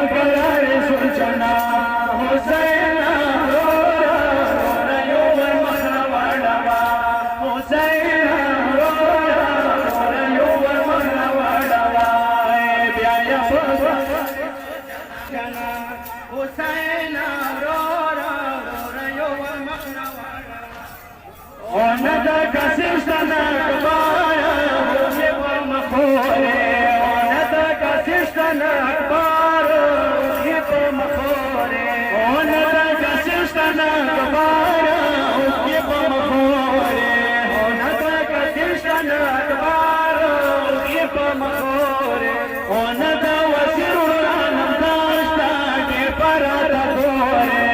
بقرار سلطنا حسین وندا كسيشتنا كبارا ويبقى مخوري وندا كسيشتنا كبارا ويبقى مخوري وندا كسيشتنا كبارا ويبقى مخوري وندا كسيشتنا كبارا ويبقى مخوري وندا وزير العالم داشتا كبارا تخوري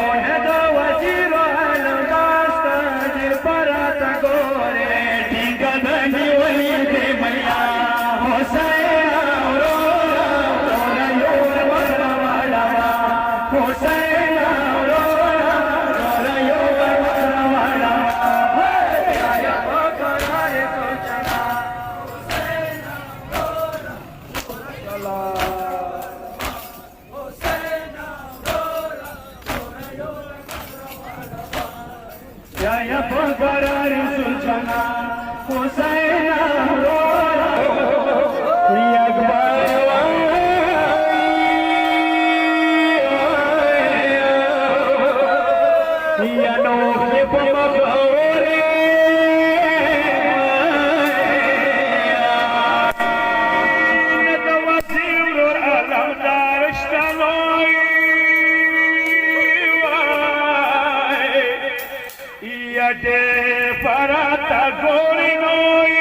وندا وزير العالم داشتا كبارا تخوري تيجا دني وليدي ميا حسين أورورا أورورا يور مرة والوا حسين أورورا أورورا يور مرة والوا يا بقرار سلطنا حسين أورورا حسين أورورا أورورا يور مرة والوا يا بقرار سلطنا حسين أورورا يا يا نوحي بمغوري وزير العالم دارشتنوي يا دي فرata غوري نوي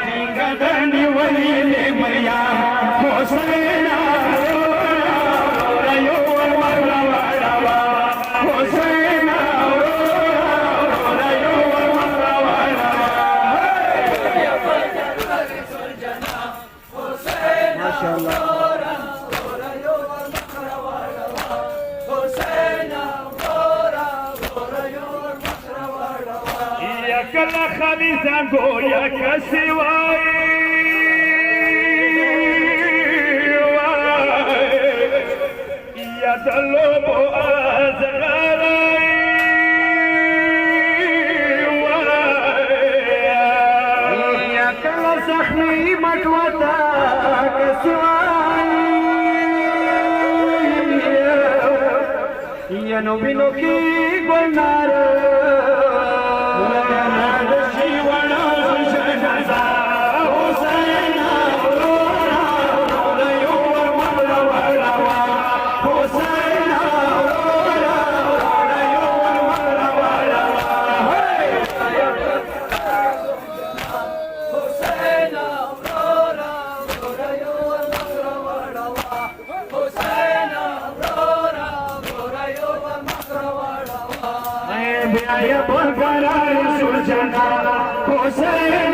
تيجا دني ولي مريا حسين يا كلا خميسة يا كسواي يا دلوب أزغالي يا كلا زخمي مدوتا كسواي يا نوبينوكي قلنار يا بقرار سلطنا حسين